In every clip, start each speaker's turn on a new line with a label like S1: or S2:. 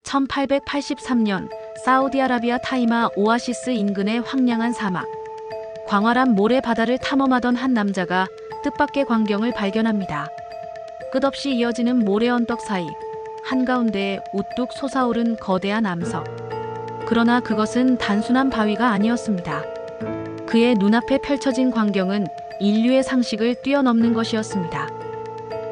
S1: 1883년 사우디아라비아 타이마 오아시스 인근의 황량한 사막. 광활한 모래 바다를 탐험하던 한 남자가 뜻밖의 광경을 발견합니다. 끝없이 이어지는 모래 언덕 사이 한가운데에 우뚝 솟아오른 거대한 암석. 그러나 그것은 단순한 바위가 아니었습니다. 그의 눈앞에 펼쳐진 광경은 인류의 상식을 뛰어넘는 것이었습니다.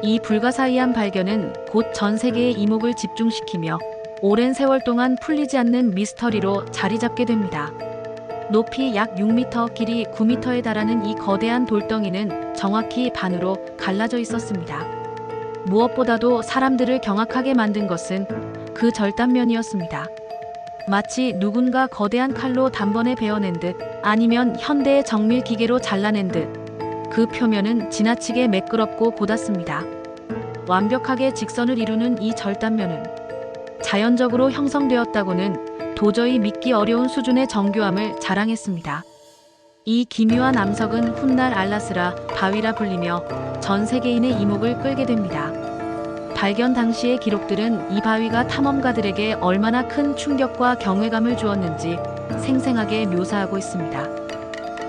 S1: 이 불가사의한 발견은 곧 전 세계의 이목을 집중시키며 오랜 세월 동안 풀리지 않는 미스터리로 자리 잡게 됩니다. 높이 약 6m, 길이 9m에 달하는 이 거대한 돌덩이는 정확히 반으로 갈라져 있었습니다. 무엇보다도 사람들을 경악하게 만든 것은 그 절단면이었습니다. 마치 누군가 거대한 칼로 단번에 베어낸 듯, 아니면 현대의 정밀 기계로 잘라낸 듯, 그 표면은 지나치게 매끄럽고 고닫습니다. 완벽하게 직선을 이루는 이 절단면은 자연적으로 형성되었다고는 도저히 믿기 어려운 수준의 정교함을 자랑했습니다. 이 기묘한 암석은 훗날 알라스라 바위라 불리며 전 세계인의 이목을 끌게 됩니다. 발견 당시의 기록들은 이 바위가 탐험가들에게 얼마나 큰 충격과 경외감을 주었는지 생생하게 묘사하고 있습니다.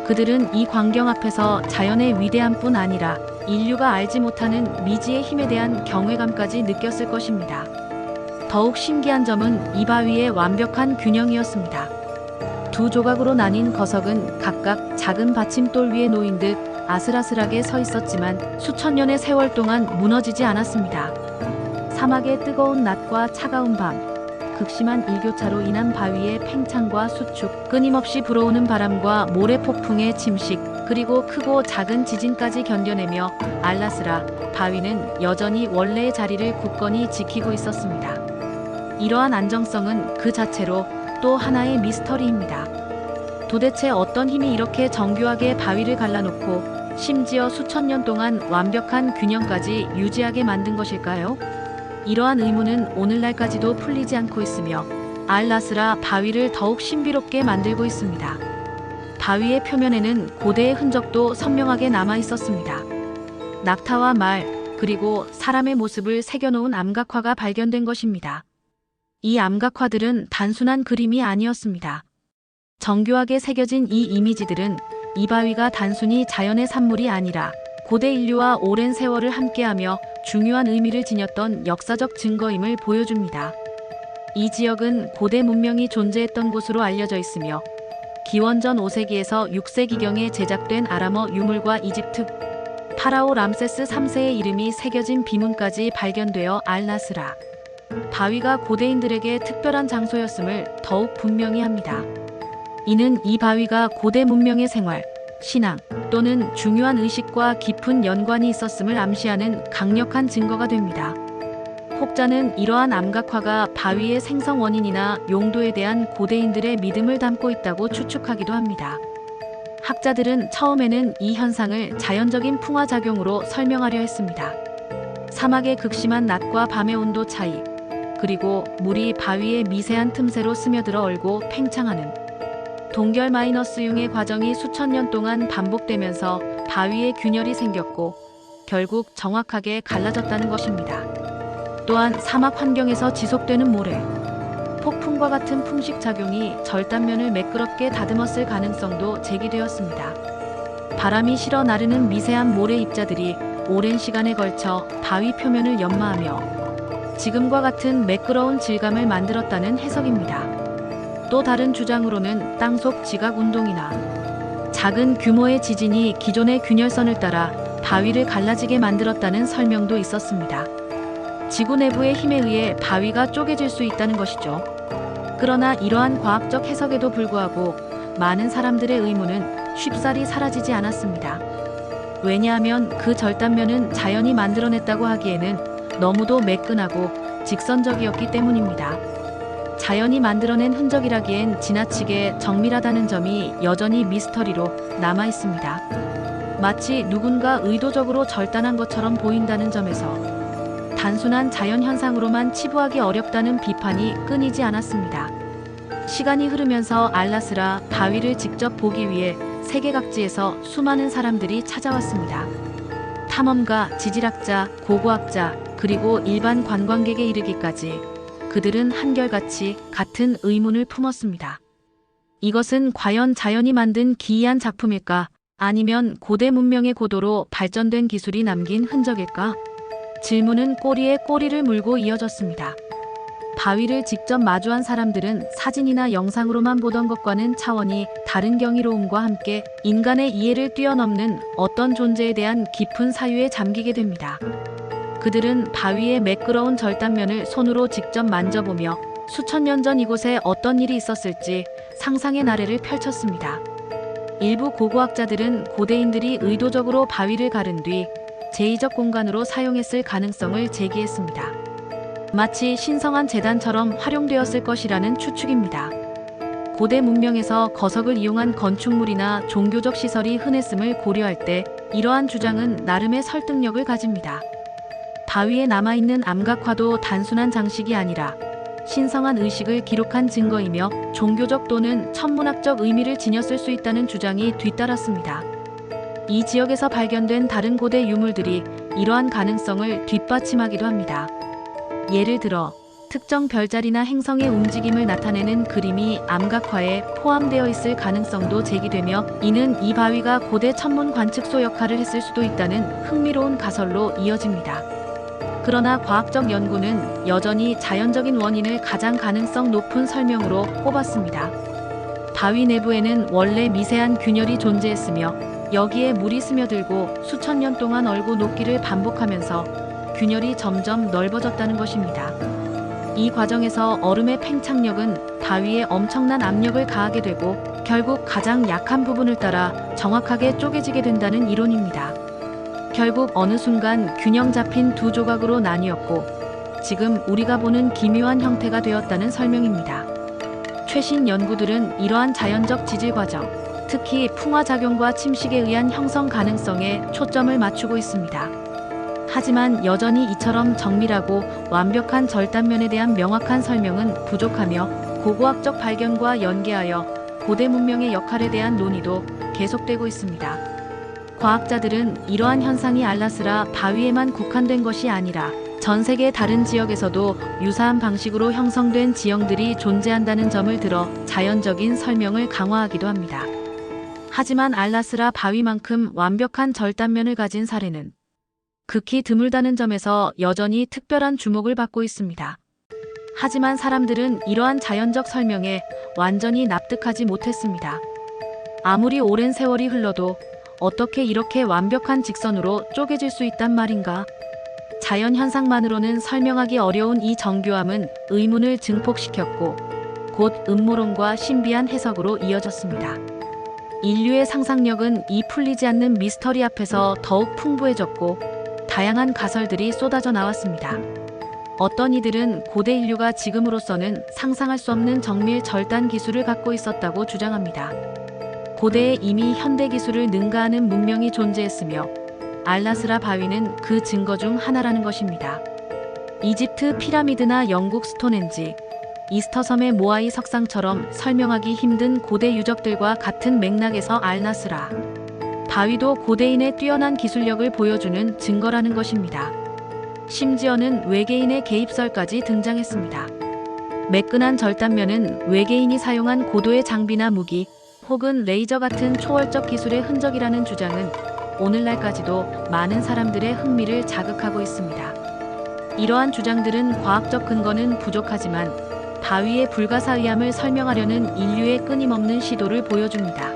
S1: 그들은 이 광경 앞에서 자연의 위대함뿐 아니라 인류가 알지 못하는 미지의 힘에 대한 경외감까지 느꼈을 것입니다. 더욱 신기한 점은 이 바위의 완벽한 균형이었습니다. 두 조각으로 나뉜 거석은 각각 작은 받침돌 위에 놓인 듯 아슬아슬하게 서 있었지만 수천 년의 세월 동안 무너지지 않았습니다. 사막의 뜨거운 낮과 차가운 밤, 극심한 일교차로 인한 바위의 팽창과 수축, 끊임없이 불어오는 바람과 모래 폭풍의 침식, 그리고 크고 작은 지진까지 견뎌내며 알라스라 바위는 여전히 원래의 자리를 굳건히 지키고 있었습니다. 이러한 안정성은 그 자체로 또 하나의 미스터리입니다. 도대체 어떤 힘이 이렇게 정교하게 바위를 갈라놓고 심지어 수천 년 동안 완벽한 균형까지 유지하게 만든 것일까요? 이러한 의문은 오늘날까지도 풀리지 않고 있으며 알라스라 바위를 더욱 신비롭게 만들고 있습니다. 바위의 표면에는 고대의 흔적도 선명하게 남아 있었습니다. 낙타와 말, 그리고 사람의 모습을 새겨놓은 암각화가 발견된 것입니다. 이 암각화들은 단순한 그림이 아니었습니다. 정교하게 새겨진 이 이미지들은 이 바위가 단순히 자연의 산물이 아니라 고대 인류와 오랜 세월을 함께하며 중요한 의미를 지녔던 역사적 증거임을 보여줍니다. 이 지역은 고대 문명이 존재했던 곳으로 알려져 있으며 기원전 5세기에서 6세기경에 제작된 아람어 유물과 이집트 파라오 람세스 3세의 이름이 새겨진 비문까지 발견되어 알라스라 바위가 고대인들에게 특별한 장소였음을 더욱 분명히 합니다. 이는 이 바위가 고대 문명의 생활, 신앙 또는 중요한 의식과 깊은 연관이 있었음을 암시하는 강력한 증거가 됩니다. 혹자는 이러한 암각화가 바위의 생성 원인이나 용도에 대한 고대인들의 믿음을 담고 있다고 추측하기도 합니다. 학자들은 처음에는 이 현상을 자연적인 풍화작용으로 설명하려 했습니다. 사막의 극심한 낮과 밤의 온도 차이, 그리고 물이 바위의 미세한 틈새로 스며들어 얼고 팽창하는 동결 마이너스 융의 과정이 수천 년 동안 반복되면서 바위에 균열이 생겼고 결국 정확하게 갈라졌다는 것입니다. 또한 사막 환경에서 지속되는 모래, 폭풍과 같은 풍식작용이 절단면을 매끄럽게 다듬었을 가능성도 제기되었습니다. 바람이 실어 나르는 미세한 모래 입자들이 오랜 시간에 걸쳐 바위 표면을 연마하며 지금과 같은 매끄러운 질감을 만들었다는 해석입니다. 또 다른 주장으로는 땅속 지각 운동이나 작은 규모의 지진이 기존의 균열선을 따라 바위를 갈라지게 만들었다는 설명도 있었습니다. 지구 내부의 힘에 의해 바위가 쪼개질 수 있다는 것이죠. 그러나 이러한 과학적 해석에도 불구하고 많은 사람들의 의문은 쉽사리 사라지지 않았습니다. 왜냐하면 그 절단면은 자연이 만들어냈다고 하기에는 너무도 매끈하고 직선적이었기 때문입니다. 자연이 만들어낸 흔적이라기엔 지나치게 정밀하다는 점이 여전히 미스터리로 남아 있습니다. 마치 누군가 의도적으로 절단한 것처럼 보인다는 점에서 단순한 자연 현상으로만 치부하기 어렵다는 비판이 끊이지 않았습니다. 시간이 흐르면서 알라스라 바위를 직접 보기 위해 세계 각지에서 수많은 사람들이 찾아왔습니다. 탐험가, 지질학자, 고고학자, 그리고 일반 관광객에 이르기까지 그들은 한결같이 같은 의문을 품었습니다. 이것은 과연 자연이 만든 기이한 작품일까? 아니면 고대 문명의 고도로 발전된 기술이 남긴 흔적일까? 질문은 꼬리에 꼬리를 물고 이어졌습니다. 바위를 직접 마주한 사람들은 사진이나 영상으로만 보던 것과는 차원이 다른 경이로움과 함께 인간의 이해를 뛰어넘는 어떤 존재에 대한 깊은 사유에 잠기게 됩니다. 그들은 바위의 매끄러운 절단면을 손으로 직접 만져보며 수천 년 전 이곳에 어떤 일이 있었을지 상상의 나래를 펼쳤습니다. 일부 고고학자들은 고대인들이 의도적으로 바위를 가른 뒤 제2적 공간으로 사용했을 가능성을 제기했습니다. 마치 신성한 제단처럼 활용되었을 것이라는 추측입니다. 고대 문명에서 거석을 이용한 건축물이나 종교적 시설이 흔했음을 고려할 때 이러한 주장은 나름의 설득력을 가집니다. 바위에 남아있는 암각화도 단순한 장식이 아니라 신성한 의식을 기록한 증거이며 종교적 또는 천문학적 의미를 지녔을 수 있다는 주장이 뒤따랐습니다. 이 지역에서 발견된 다른 고대 유물들이 이러한 가능성을 뒷받침하기도 합니다. 예를 들어 특정 별자리나 행성의 움직임을 나타내는 그림이 암각화에 포함되어 있을 가능성도 제기되며, 이는 이 바위가 고대 천문 관측소 역할을 했을 수도 있다는 흥미로운 가설로 이어집니다. 그러나 과학적 연구는 여전히 자연적인 원인을 가장 가능성 높은 설명으로 꼽았습니다. 바위 내부에는 원래 미세한 균열이 존재했으며 여기에 물이 스며들고 수천 년 동안 얼고 녹기를 반복하면서 균열이 점점 넓어졌다는 것입니다. 이 과정에서 얼음의 팽창력은 바위에 엄청난 압력을 가하게 되고 결국 가장 약한 부분을 따라 정확하게 쪼개지게 된다는 이론입니다. 결국 어느 순간 균형 잡힌 두 조각으로 나뉘었고 지금 우리가 보는 기묘한 형태가 되었다는 설명입니다. 최신 연구들은 이러한 자연적 지질 과정, 특히 풍화작용과 침식에 의한 형성 가능성에 초점을 맞추고 있습니다. 하지만 여전히 이처럼 정밀하고 완벽한 절단면에 대한 명확한 설명은 부족하며 고고학적 발견과 연계하여 고대 문명의 역할에 대한 논의도 계속되고 있습니다. 과학자들은 이러한 현상이 알라스라 바위에만 국한된 것이 아니라 전 세계 다른 지역에서도 유사한 방식으로 형성된 지형들이 존재한다는 점을 들어 자연적인 설명을 강화하기도 합니다. 하지만 알라스라 바위만큼 완벽한 절단면을 가진 사례는 극히 드물다는 점에서 여전히 특별한 주목을 받고 있습니다. 하지만 사람들은 이러한 자연적 설명에 완전히 납득하지 못했습니다. 아무리 오랜 세월이 흘러도 어떻게 이렇게 완벽한 직선으로 쪼개질 수 있단 말인가? 자연 현상만으로는 설명하기 어려운 이 정교함은 의문을 증폭시켰고 곧 음모론과 신비한 해석으로 이어졌습니다. 인류의 상상력은 이 풀리지 않는 미스터리 앞에서 더욱 풍부해졌고 다양한 가설들이 쏟아져 나왔습니다. 어떤 이들은 고대 인류가 지금으로서는 상상할 수 없는 정밀 절단 기술을 갖고 있었다고 주장합니다. 고대에 이미 현대 기술을 능가하는 문명이 존재했으며 알라스라 바위는 그 증거 중 하나라는 것입니다. 이집트 피라미드나 영국 스톤헨지, 이스터섬의 모아이 석상처럼 설명하기 힘든 고대 유적들과 같은 맥락에서 알라스라 바위도 고대인의 뛰어난 기술력을 보여주는 증거라는 것입니다. 심지어는 외계인의 개입설까지 등장했습니다. 매끈한 절단면은 외계인이 사용한 고도의 장비나 무기 혹은 레이저 같은 초월적 기술의 흔적이라는 주장은 오늘날까지도 많은 사람들의 흥미를 자극하고 있습니다. 이러한 주장들은 과학적 근거는 부족하지만 바위의 불가사의함을 설명하려는 인류의 끊임없는 시도를 보여줍니다.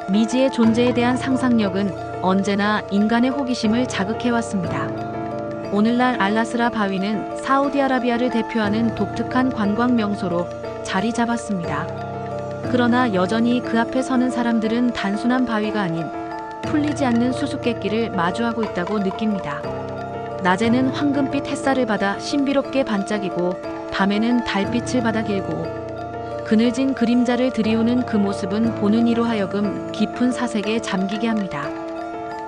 S1: 미지의 존재에 대한 상상력은 언제나 인간의 호기심을 자극해왔습니다. 오늘날 알라스라 바위는 사우디아라비아를 대표하는 독특한 관광 명소로 자리 잡았습니다. 그러나 여전히 그 앞에 서는 사람들은 단순한 바위가 아닌 풀리지 않는 수수께끼를 마주하고 있다고 느낍니다. 낮에는 황금빛 햇살을 받아 신비롭게 반짝이고 밤에는 달빛을 받아 길고 그늘진 그림자를 드리우는 그 모습은 보는 이로 하여금 깊은 사색에 잠기게 합니다.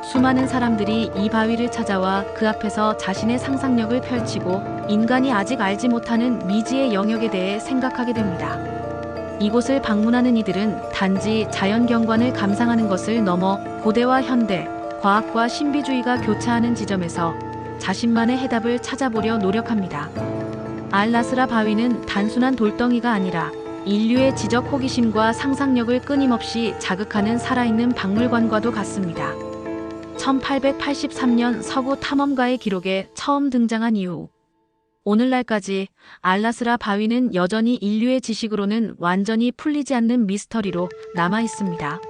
S1: 수많은 사람들이 이 바위를 찾아와 그 앞에서 자신의 상상력을 펼치고 인간이 아직 알지 못하는 미지의 영역에 대해 생각하게 됩니다. 이곳을 방문하는 이들은 단지 자연경관을 감상하는 것을 넘어 고대와 현대, 과학과 신비주의가 교차하는 지점에서 자신만의 해답을 찾아보려 노력합니다. 알라스라 바위는 단순한 돌덩이가 아니라 인류의 지적 호기심과 상상력을 끊임없이 자극하는 살아있는 박물관과도 같습니다. 1883년 서구 탐험가의 기록에 처음 등장한 이후 오늘날까지 알라스라 바위는 여전히 인류의 지식으로는 완전히 풀리지 않는 미스터리로 남아 있습니다.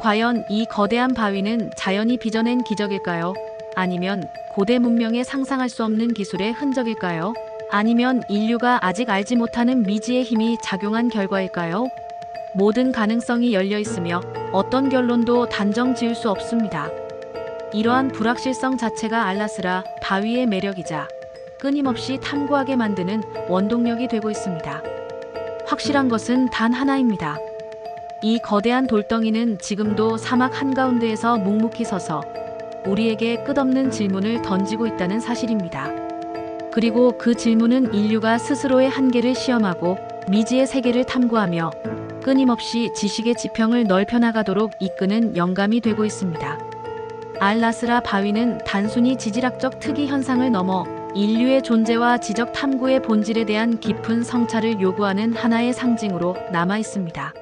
S1: 과연 이 거대한 바위는 자연이 빚어낸 기적일까요? 아니면 고대 문명의 상상할 수 없는 기술의 흔적일까요? 아니면 인류가 아직 알지 못하는 미지의 힘이 작용한 결과일까요? 모든 가능성이 열려 있으며 어떤 결론도 단정 지을 수 없습니다. 이러한 불확실성 자체가 알라스라 바위의 매력이자 끊임없이 탐구하게 만드는 원동력이 되고 있습니다. 확실한 것은 단 하나입니다. 이 거대한 돌덩이는 지금도 사막 한가운데에서 묵묵히 서서 우리에게 끝없는 질문을 던지고 있다는 사실입니다. 그리고 그 질문은 인류가 스스로의 한계를 시험하고 미지의 세계를 탐구하며 끊임없이 지식의 지평을 넓혀나가도록 이끄는 영감이 되고 있습니다. 알라스라 바위는 단순히 지질학적 특이 현상을 넘어 인류의 존재와 지적 탐구의 본질에 대한 깊은 성찰을 요구하는 하나의 상징으로 남아 있습니다.